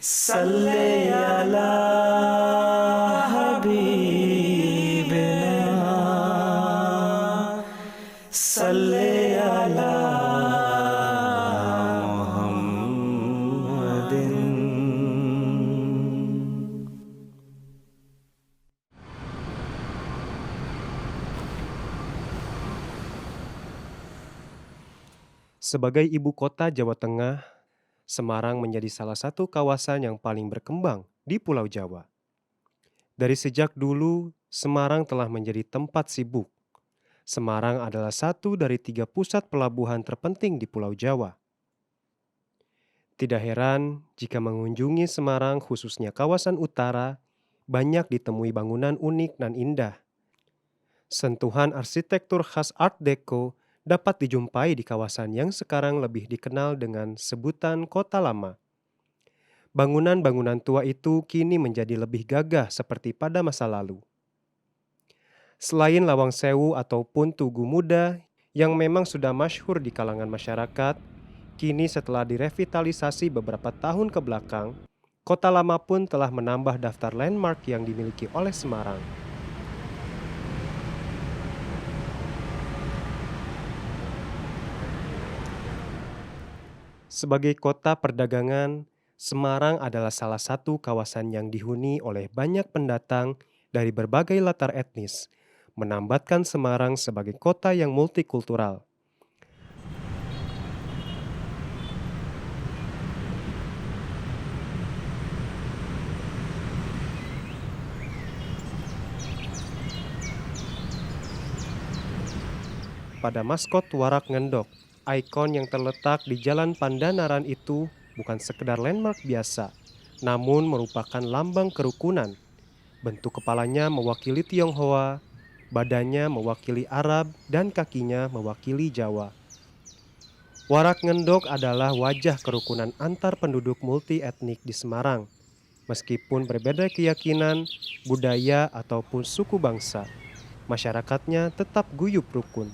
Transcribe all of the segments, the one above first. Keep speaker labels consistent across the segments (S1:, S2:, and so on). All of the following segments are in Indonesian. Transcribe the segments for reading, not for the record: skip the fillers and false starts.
S1: Salli ala habibina, salli ala Muhammadin.
S2: Sebagai ibu kota Jawa Tengah, Semarang menjadi salah satu kawasan yang paling berkembang di Pulau Jawa. Dari sejak dulu, Semarang telah menjadi tempat sibuk. Semarang adalah satu dari 3 pusat pelabuhan terpenting di Pulau Jawa. Tidak heran jika mengunjungi Semarang, khususnya kawasan utara, banyak ditemui bangunan unik dan indah. Sentuhan arsitektur khas Art Deco dapat dijumpai di kawasan yang sekarang lebih dikenal dengan sebutan Kota Lama. Bangunan-bangunan tua itu kini menjadi lebih gagah seperti pada masa lalu. Selain Lawang Sewu ataupun Tugu Muda yang memang sudah masyhur di kalangan masyarakat, kini setelah direvitalisasi beberapa tahun ke belakang, Kota Lama pun telah menambah daftar landmark yang dimiliki oleh Semarang. Sebagai kota perdagangan, Semarang adalah salah satu kawasan yang dihuni oleh banyak pendatang dari berbagai latar etnis, menambatkan Semarang sebagai kota yang multikultural. Pada maskot Warak Ngendok, ikon yang terletak di Jalan Pandanaran itu bukan sekedar landmark biasa, namun merupakan lambang kerukunan. Bentuk kepalanya mewakili Tionghoa, badannya mewakili Arab, dan kakinya mewakili Jawa. Warak Ngendok adalah wajah kerukunan antar penduduk multi etnik di Semarang. Meskipun berbeda keyakinan, budaya, ataupun suku bangsa, masyarakatnya tetap guyup rukun.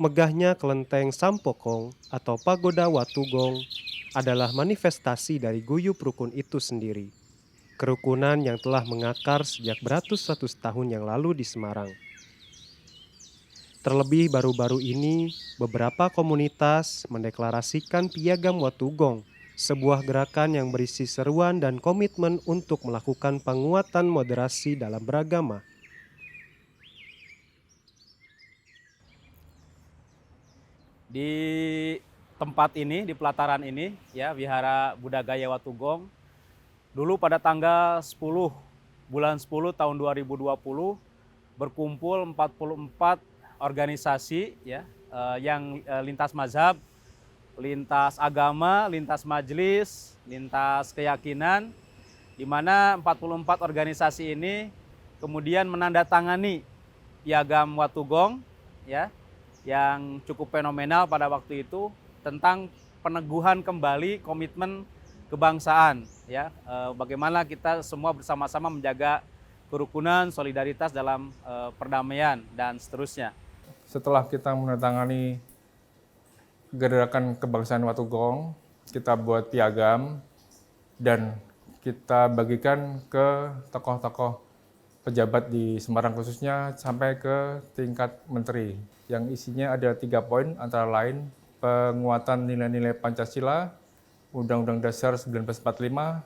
S2: Megahnya kelenteng Sampokong atau Pagoda Watugong adalah manifestasi dari guyup rukun itu sendiri. Kerukunan yang telah mengakar sejak beratus-ratus tahun yang lalu di Semarang. Terlebih baru-baru ini, beberapa komunitas mendeklarasikan Piagam Watugong, sebuah gerakan yang berisi seruan dan komitmen untuk melakukan penguatan moderasi dalam beragama.
S3: Di tempat ini, di pelataran ini, ya, Wihara Budagaya Watugong, dulu pada tanggal 10 bulan 10 tahun 2020 berkumpul 44 organisasi, ya, yang lintas mazhab, lintas agama, lintas majelis, lintas keyakinan, di mana 44 organisasi ini kemudian menandatangani Piagam Watugong, ya, yang cukup fenomenal pada waktu itu tentang peneguhan kembali komitmen kebangsaan, ya, bagaimana kita semua bersama-sama menjaga kerukunan, solidaritas dalam perdamaian dan seterusnya.
S4: Setelah kita menandatangani gerakan kebangsaan Watugong, kita buat piagam dan kita bagikan ke tokoh-tokoh pejabat di Semarang khususnya sampai ke tingkat menteri, yang isinya ada 3 poin antara lain penguatan nilai-nilai Pancasila, Undang-Undang Dasar 1945,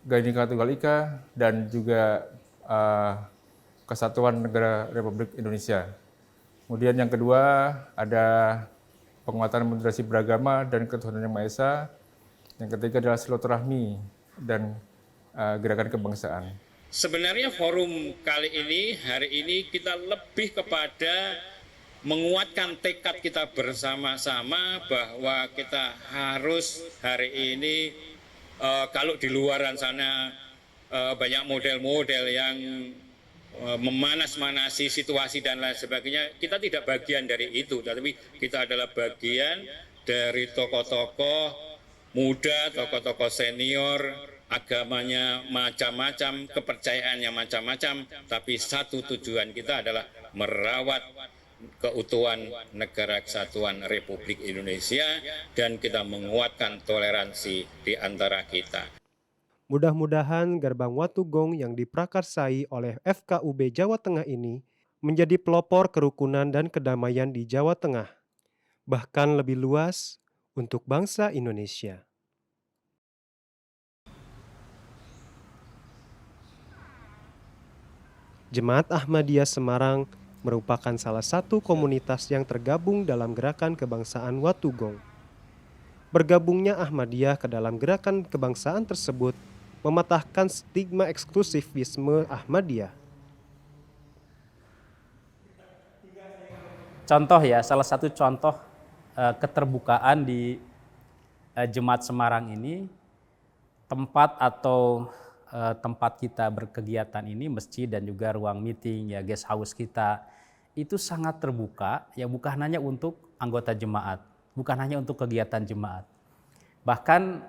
S4: Bhinneka Tunggal Ika, dan juga Kesatuan Negara Republik Indonesia. Kemudian yang kedua ada penguatan moderasi beragama dan ketuhanan yang Maha Esa. Yang ketiga adalah silaturahmi dan gerakan kebangsaan.
S5: Sebenarnya forum kali ini, hari ini kita lebih kepada menguatkan tekad kita bersama-sama bahwa kita harus hari ini, kalau di luaran sana banyak model-model yang memanas-manasi situasi dan lain sebagainya, kita tidak bagian dari itu, tapi kita adalah bagian dari tokoh-tokoh muda, tokoh-tokoh senior agamanya macam-macam, kepercayaannya macam-macam, tapi satu tujuan kita adalah merawat keutuhan Negara Kesatuan Republik Indonesia dan kita menguatkan toleransi di antara kita.
S2: Mudah-mudahan Gerbang Watugong yang diprakarsai oleh FKUB Jawa Tengah ini menjadi pelopor kerukunan dan kedamaian di Jawa Tengah, bahkan lebih luas untuk bangsa Indonesia. Jemaat Ahmadiyah Semarang merupakan salah satu komunitas yang tergabung dalam gerakan kebangsaan Watugong. Bergabungnya Ahmadiyah ke dalam gerakan kebangsaan tersebut mematahkan stigma eksklusivisme Ahmadiyah.
S3: Contoh ya, salah satu contoh keterbukaan di Jemaat Semarang ini, tempat atau tempat kita berkegiatan ini, masjid dan juga ruang meeting, ya guest house kita, itu sangat terbuka, ya bukan hanya untuk anggota jemaat, bukan hanya untuk kegiatan jemaat. Bahkan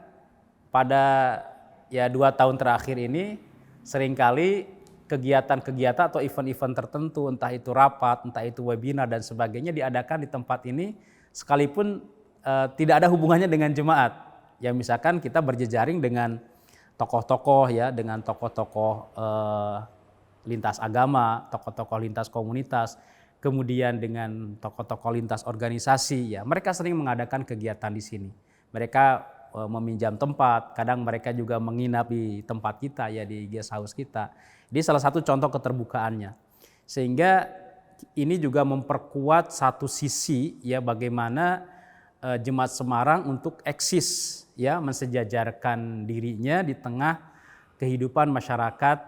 S3: pada 2 tahun terakhir ini, seringkali kegiatan-kegiatan atau event-event tertentu, entah itu rapat, entah itu webinar dan sebagainya diadakan di tempat ini, sekalipun tidak ada hubungannya dengan jemaat. Ya misalkan kita berjejaring dengan tokoh-tokoh ya, dengan tokoh-tokoh lintas agama, tokoh-tokoh lintas komunitas, kemudian dengan tokoh-tokoh lintas organisasi ya. Mereka sering mengadakan kegiatan di sini. Mereka meminjam tempat, kadang mereka juga menginap di tempat kita ya, di guest house kita. Ini salah satu contoh keterbukaannya. Sehingga ini juga memperkuat satu sisi ya bagaimana Jemaat Semarang untuk eksis ya, mensejajarkan dirinya di tengah kehidupan masyarakat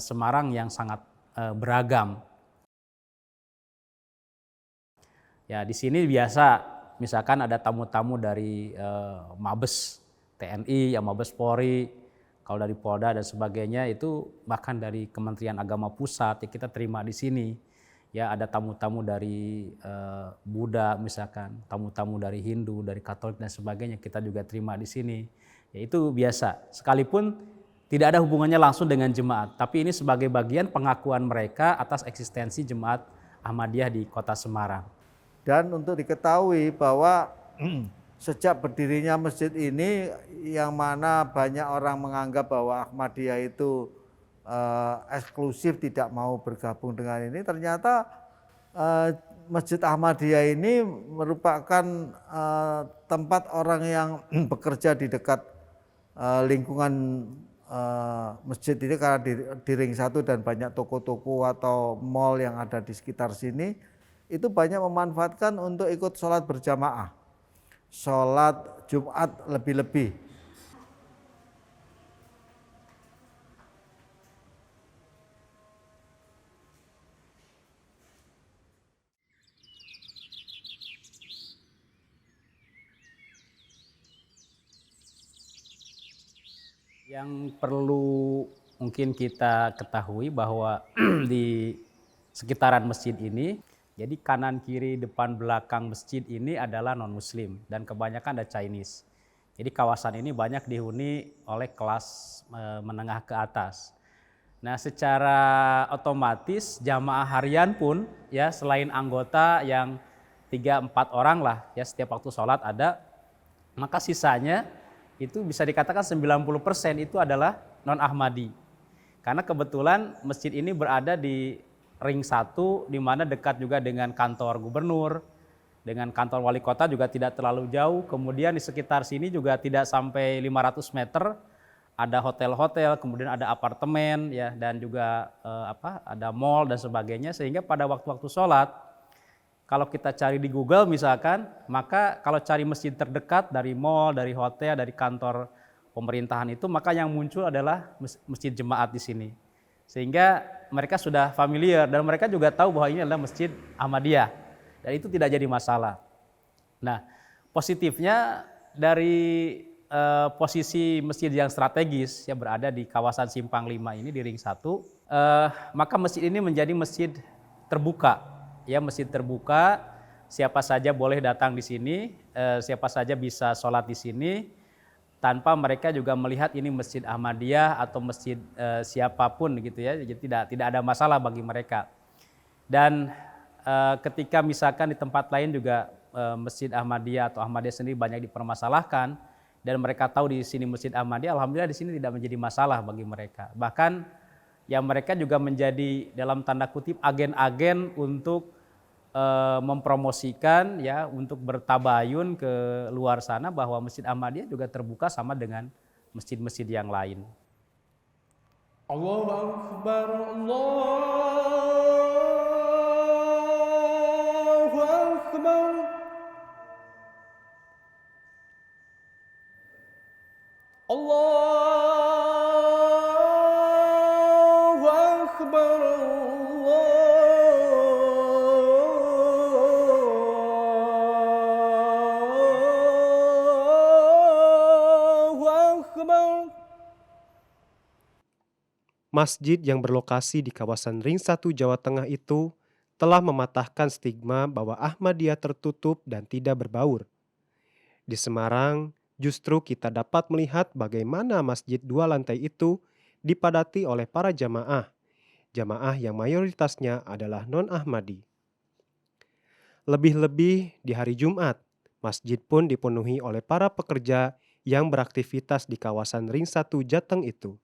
S3: Semarang yang sangat beragam. Ya di sini biasa misalkan ada tamu-tamu dari Mabes TNI, ya Mabes Polri, kalau dari Polda dan sebagainya itu bahkan dari Kementerian Agama Pusat ya kita terima di sini. Ya ada tamu-tamu dari Buddha misalkan, tamu-tamu dari Hindu, dari Katolik dan sebagainya kita juga terima di sini. Ya itu biasa. Sekalipun tidak ada hubungannya langsung dengan jemaat, tapi ini sebagai bagian pengakuan mereka atas eksistensi Jemaat Ahmadiyah di Kota Semarang.
S6: Dan untuk diketahui bahwa sejak berdirinya masjid ini yang mana banyak orang menganggap bahwa Ahmadiyah itu eksklusif tidak mau bergabung dengan ini, ternyata Masjid Ahmadiyah ini merupakan tempat orang yang bekerja di dekat lingkungan masjid ini karena di Ring 1 dan banyak toko-toko atau mall yang ada di sekitar sini itu banyak memanfaatkan untuk ikut sholat berjamaah, sholat Jumat lebih-lebih.
S3: Yang perlu mungkin kita ketahui bahwa di sekitaran masjid ini, jadi kanan kiri depan belakang masjid ini adalah non-muslim dan kebanyakan ada Chinese. Jadi kawasan ini banyak dihuni oleh kelas menengah ke atas. Nah secara otomatis jamaah harian pun ya selain anggota yang 3-4 orang lah ya setiap waktu sholat ada, maka sisanya itu bisa dikatakan 90% itu adalah non-Ahmadi. Karena kebetulan masjid ini berada di Ring 1 di mana dekat juga dengan kantor gubernur, dengan kantor wali kota juga tidak terlalu jauh. Kemudian di sekitar sini juga tidak sampai 500 meter ada hotel-hotel, kemudian ada apartemen ya dan juga ada mall dan sebagainya, sehingga pada waktu-waktu sholat kalau kita cari di Google misalkan, maka kalau cari masjid terdekat dari mall, dari hotel, dari kantor pemerintahan itu, maka yang muncul adalah masjid jemaat di sini. Sehingga mereka sudah familiar dan mereka juga tahu bahwa ini adalah masjid Ahmadiyah. Dan itu tidak jadi masalah. Nah, positifnya dari posisi masjid yang strategis yang berada di kawasan Simpang 5 ini di Ring 1, maka masjid ini menjadi masjid terbuka. Ya, masjid terbuka, siapa saja boleh datang di sini, siapa saja bisa sholat di sini. tanpa mereka juga melihat ini Masjid Ahmadiyah atau masjid siapapun gitu ya. Jadi tidak ada masalah bagi mereka. Dan ketika misalkan di tempat lain juga Masjid Ahmadiyah atau Ahmadiyah sendiri banyak dipermasalahkan dan mereka tahu di sini Masjid Ahmadiyah, alhamdulillah di sini tidak menjadi masalah bagi mereka. Bahkan ya mereka juga menjadi dalam tanda kutip agen-agen untuk mempromosikan ya, untuk bertabayun ke luar sana bahwa Masjid Ahmadiyah juga terbuka sama dengan masjid-masjid yang lain.
S1: Allahu Akbar, Allahu Akbar. Allahu Akbar, Allahu Akbar.
S2: Masjid yang berlokasi di kawasan Ring 1 Jawa Tengah itu telah mematahkan stigma bahwa Ahmadiyah tertutup dan tidak berbaur. Di Semarang, justru kita dapat melihat bagaimana masjid 2 lantai itu dipadati oleh para jamaah yang mayoritasnya adalah non-Ahmadi. Lebih-lebih di hari Jumat, masjid pun dipenuhi oleh para pekerja yang beraktivitas di kawasan Ring 1 Jateng itu.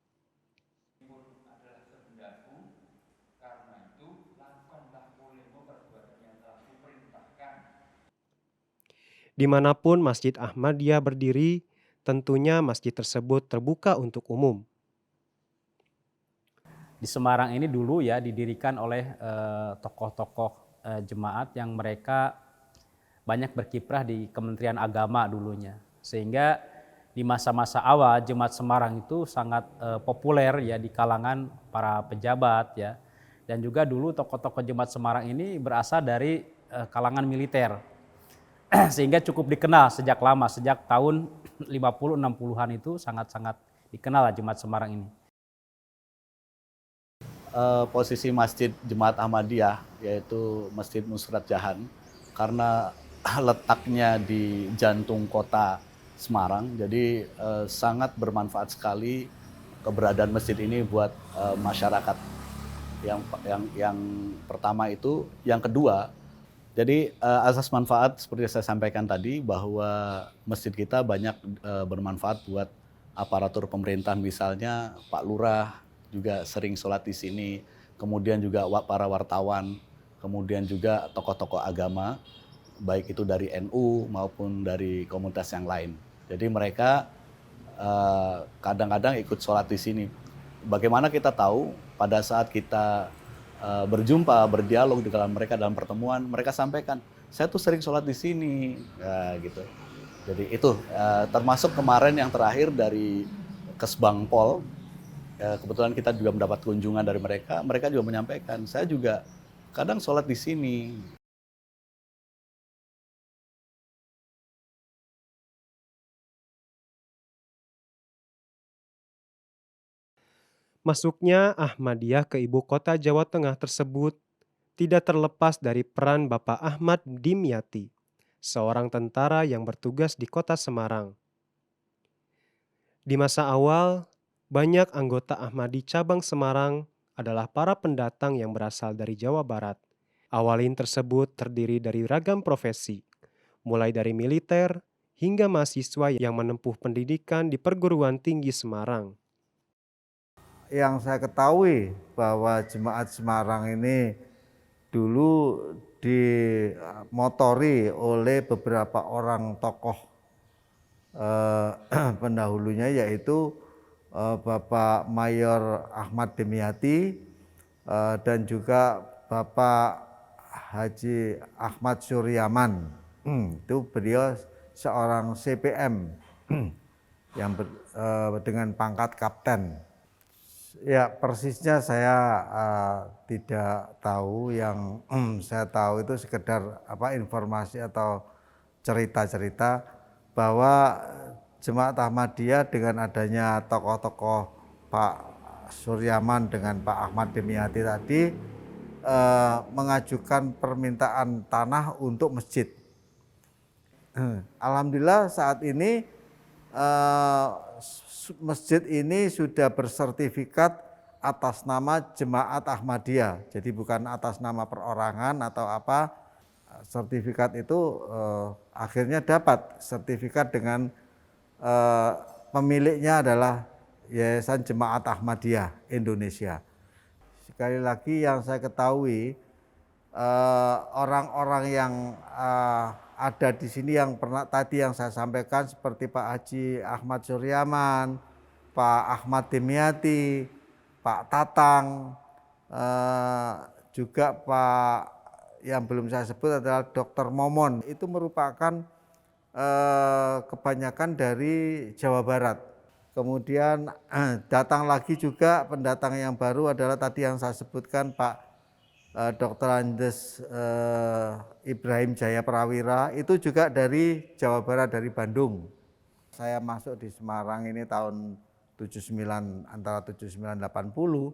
S2: Dimanapun Masjid Ahmadiyah berdiri, tentunya masjid tersebut terbuka untuk umum.
S3: Di Semarang ini dulu ya didirikan oleh tokoh-tokoh jemaat yang mereka banyak berkiprah di Kementerian Agama dulunya. Sehingga di masa-masa awal Jemaat Semarang itu sangat populer ya di kalangan para pejabat ya. Dan juga dulu tokoh-tokoh Jemaat Semarang ini berasal dari kalangan militer. Sehingga cukup dikenal sejak lama, sejak tahun 50-60-an itu sangat-sangat dikenal lah Jemaat Semarang ini.
S7: Posisi Masjid Jemaat Ahmadiyah yaitu Masjid Nusrat Jahan karena letaknya di jantung kota Semarang, jadi sangat bermanfaat sekali keberadaan masjid ini buat masyarakat. Yang pertama itu, yang kedua, jadi asas manfaat seperti saya sampaikan tadi bahwa masjid kita banyak bermanfaat buat aparatur pemerintahan, misalnya Pak Lurah juga sering sholat di sini, kemudian juga para wartawan, kemudian juga tokoh-tokoh agama, baik itu dari NU maupun dari komunitas yang lain. Jadi mereka kadang-kadang ikut sholat di sini. Bagaimana kita tahu pada saat kita berjumpa, berdialog dengan mereka dalam pertemuan, mereka sampaikan, saya tuh sering sholat di sini, gitu. Jadi itu termasuk kemarin yang terakhir dari Kesbangpol. Kebetulan kita juga mendapat kunjungan dari mereka. Mereka juga menyampaikan, saya juga kadang sholat di sini.
S2: Masuknya Ahmadiyah ke ibu kota Jawa Tengah tersebut tidak terlepas dari peran Bapak Ahmad Dimyati, seorang tentara yang bertugas di kota Semarang. Di masa awal, banyak anggota Ahmadi cabang Semarang adalah para pendatang yang berasal dari Jawa Barat. Awalin tersebut terdiri dari ragam profesi, mulai dari militer hingga mahasiswa yang menempuh pendidikan di perguruan tinggi Semarang.
S6: Yang saya ketahui bahwa Jemaat Semarang ini dulu dimotori oleh beberapa orang tokoh pendahulunya, yaitu Bapak Mayor Ahmad Dimyati dan juga Bapak Haji Ahmad Suryaman. Itu beliau seorang CPM yang dengan pangkat kapten. Ya, persisnya saya tidak tahu. Yang saya tahu itu sekedar informasi atau cerita-cerita bahwa Jemaat Ahmadiyah dengan adanya tokoh-tokoh Pak Suryaman dengan Pak Ahmad Dimyati tadi mengajukan permintaan tanah untuk masjid. Alhamdulillah saat ini masjid ini sudah bersertifikat atas nama Jemaat Ahmadiyah. Jadi bukan atas nama perorangan atau apa. Sertifikat itu akhirnya dapat sertifikat dengan pemiliknya adalah Yayasan Jemaat Ahmadiyah Indonesia. Sekali lagi yang saya ketahui, orang-orang yang ada di sini yang pernah tadi yang saya sampaikan seperti Pak Haji Ahmad Suryaman, Pak Ahmad Dimyati, Pak Tatang, juga Pak yang belum saya sebut adalah Dr. Momon. Itu merupakan kebanyakan dari Jawa Barat. Kemudian datang lagi juga pendatang yang baru adalah tadi yang saya sebutkan Pak Dr. Andes Ibrahim Jaya Prawira, itu juga dari Jawa Barat, dari Bandung. Saya masuk di Semarang ini tahun 79, antara 79 80.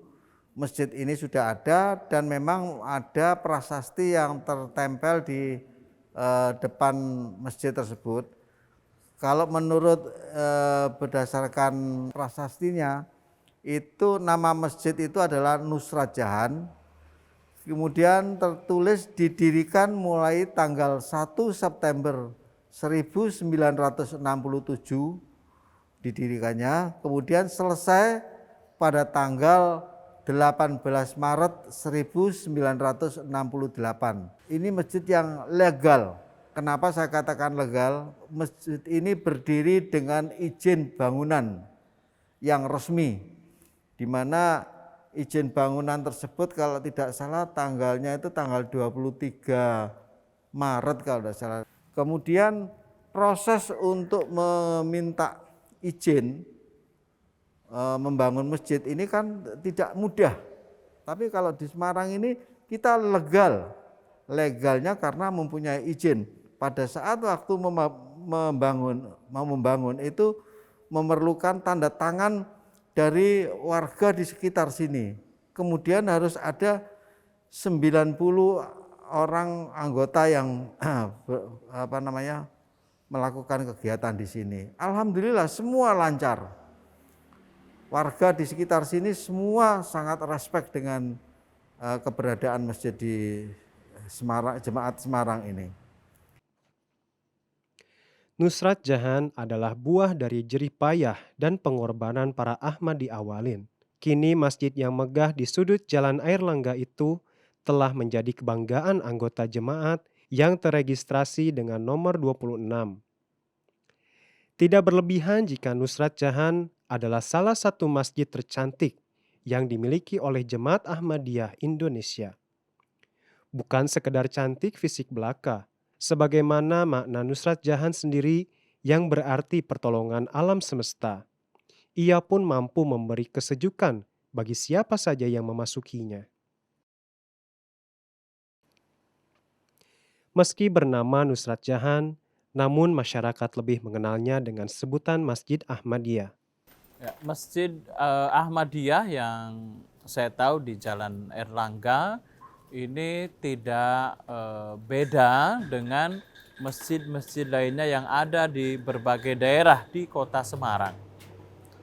S6: Masjid ini sudah ada dan memang ada prasasti yang tertempel di depan masjid tersebut. Kalau menurut berdasarkan prasastinya, itu nama masjid itu adalah Nusrat Jahan. Kemudian tertulis didirikan mulai tanggal 1 September 1967 didirikannya, kemudian selesai pada tanggal 18 Maret 1968. Ini masjid yang legal. Kenapa saya katakan legal? Masjid ini berdiri dengan izin bangunan yang resmi, di mana izin bangunan tersebut kalau tidak salah tanggalnya itu tanggal 23 Maret kalau tidak salah. Kemudian proses untuk meminta izin membangun masjid ini kan tidak mudah. Tapi kalau di Semarang ini kita legal. Legalnya karena mempunyai izin. Pada saat waktu mau membangun itu memerlukan tanda tangan dari warga di sekitar sini. Kemudian harus ada 90 orang anggota yang melakukan kegiatan di sini. Alhamdulillah semua lancar. Warga di sekitar sini semua sangat respect dengan keberadaan masjid di Semarang, Jemaat Semarang ini.
S2: Nusrat Jahan adalah buah dari jerih payah dan pengorbanan para Ahmadi awalin. Kini masjid yang megah di sudut Jalan Airlangga itu telah menjadi kebanggaan anggota jemaat yang terregistrasi dengan nomor 26. Tidak berlebihan jika Nusrat Jahan adalah salah satu masjid tercantik yang dimiliki oleh Jemaat Ahmadiyah Indonesia. Bukan sekedar cantik fisik belaka, sebagaimana makna Nusrat Jahan sendiri yang berarti pertolongan alam semesta. Ia pun mampu memberi kesejukan bagi siapa saja yang memasukinya. Meski bernama Nusrat Jahan, namun masyarakat lebih mengenalnya dengan sebutan Masjid Ahmadiyah.
S8: Ya, Masjid Ahmadiyah yang saya tahu di Jalan Airlangga ini tidak beda dengan masjid-masjid lainnya yang ada di berbagai daerah di kota Semarang.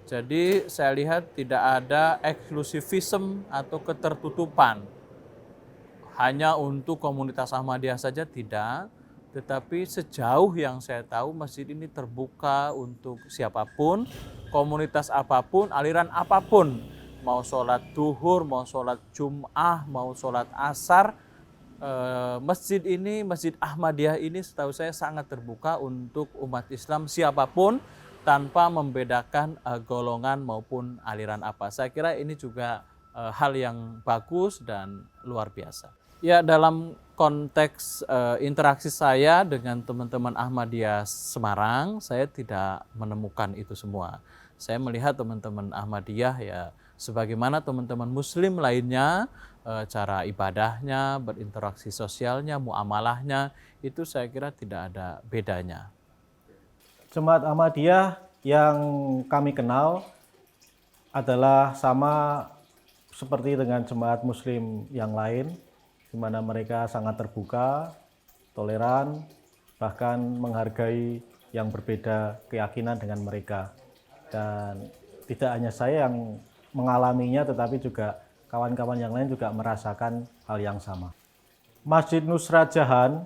S8: Jadi saya lihat tidak ada eksklusivisme atau ketertutupan. Hanya untuk komunitas Ahmadiyah saja tidak, tetapi sejauh yang saya tahu masjid ini terbuka untuk siapapun, komunitas apapun, aliran apapun. Mau sholat duhur, mau sholat Jum'ah, mau sholat asar, masjid ini, Masjid Ahmadiyah ini setahu saya sangat terbuka untuk umat Islam siapapun tanpa membedakan golongan maupun aliran apa. Saya kira ini juga hal yang bagus dan luar biasa. Ya, dalam konteks interaksi saya dengan teman-teman Ahmadiyah Semarang, saya tidak menemukan itu semua. Saya melihat teman-teman Ahmadiyah ya sebagaimana teman-teman Muslim lainnya, cara ibadahnya, berinteraksi sosialnya, muamalahnya, itu saya kira tidak ada bedanya.
S9: Jemaat Ahmadiyah yang kami kenal adalah sama seperti dengan jemaat Muslim yang lain, di mana mereka sangat terbuka, toleran, bahkan menghargai yang berbeda keyakinan dengan mereka. Dan tidak hanya saya yang mengalaminya, tetapi juga kawan-kawan yang lain juga merasakan hal yang sama. Masjid Nusrat Jahan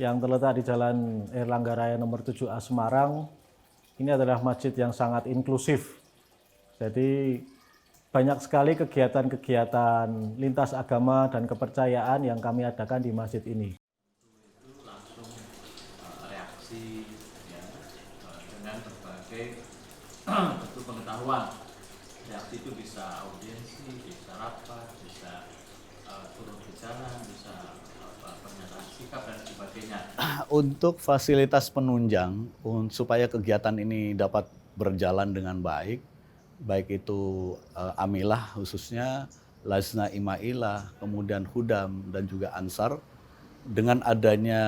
S9: yang terletak di Jalan Erlangga Raya nomor 7A Semarang, ini adalah masjid yang sangat inklusif. Jadi banyak sekali kegiatan-kegiatan lintas agama dan kepercayaan yang kami adakan di masjid ini.
S8: Langsung reaksi ya, dengan berbagai bentuk pengetahuan. Reaksi itu bisa audiensi, bisa rapat, bisa turun ke jalan, bisa pernyataan sikap dan sebagainya.
S7: Untuk fasilitas penunjang supaya kegiatan ini dapat berjalan dengan baik, baik itu Amilah khususnya, Lajna Imailah, kemudian Hudam dan juga Ansar, dengan adanya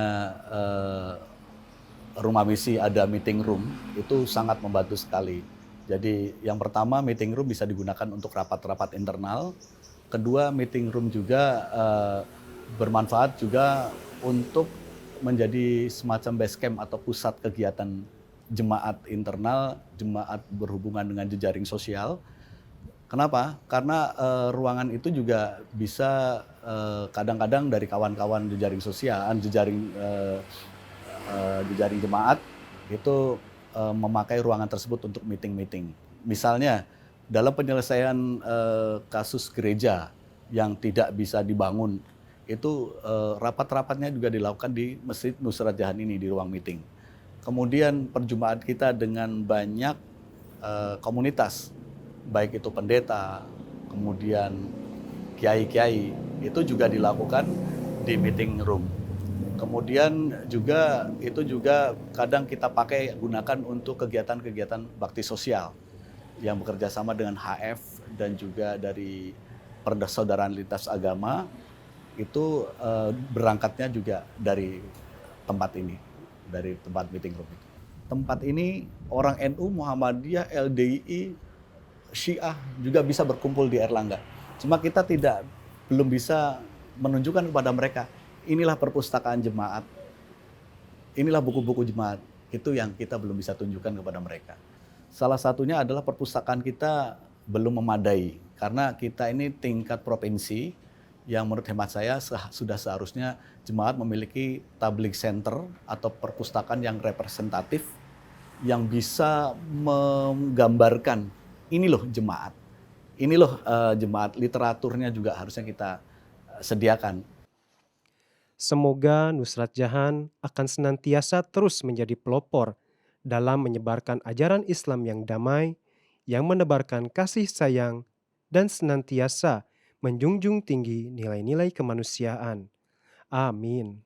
S7: rumah misi, ada meeting room, itu sangat membantu sekali. Jadi yang pertama, meeting room bisa digunakan untuk rapat-rapat internal. Kedua, meeting room juga bermanfaat juga untuk menjadi semacam base camp atau pusat kegiatan jemaat internal, jemaat berhubungan dengan jejaring sosial. Kenapa? Karena ruangan itu juga bisa kadang-kadang dari kawan-kawan jejaring sosial, jejaring jemaat itu memakai ruangan tersebut untuk meeting-meeting. Misalnya dalam penyelesaian kasus gereja yang tidak bisa dibangun, itu rapat-rapatnya juga dilakukan di Masjid Nusrat Jahan ini di ruang meeting. Kemudian perjumpaan kita dengan banyak komunitas, baik itu pendeta, kemudian kiai-kiai, itu juga dilakukan di meeting room. Kemudian juga itu juga kadang kita pakai gunakan untuk kegiatan-kegiatan bakti sosial yang bekerja sama dengan HF dan juga dari Persaudaraan Lintas Agama, itu berangkatnya juga dari tempat ini, dari tempat meeting room itu. Tempat ini orang NU, Muhammadiyah, LDII, Syiah juga bisa berkumpul di Erlangga. Cuma kita belum bisa menunjukkan kepada mereka, inilah perpustakaan jemaat, inilah buku-buku jemaat. Itu yang kita belum bisa tunjukkan kepada mereka. Salah satunya adalah perpustakaan kita belum memadai, karena kita ini tingkat provinsi, yang menurut hemat saya sudah seharusnya jemaat memiliki tabligh center atau perpustakaan yang representatif, yang bisa menggambarkan, ini loh jemaat, ini loh jemaat, literaturnya juga harusnya kita sediakan.
S2: Semoga Nusrat Jahan akan senantiasa terus menjadi pelopor dalam menyebarkan ajaran Islam yang damai, yang menebarkan kasih sayang, dan senantiasa menjunjung tinggi nilai-nilai kemanusiaan. Amin.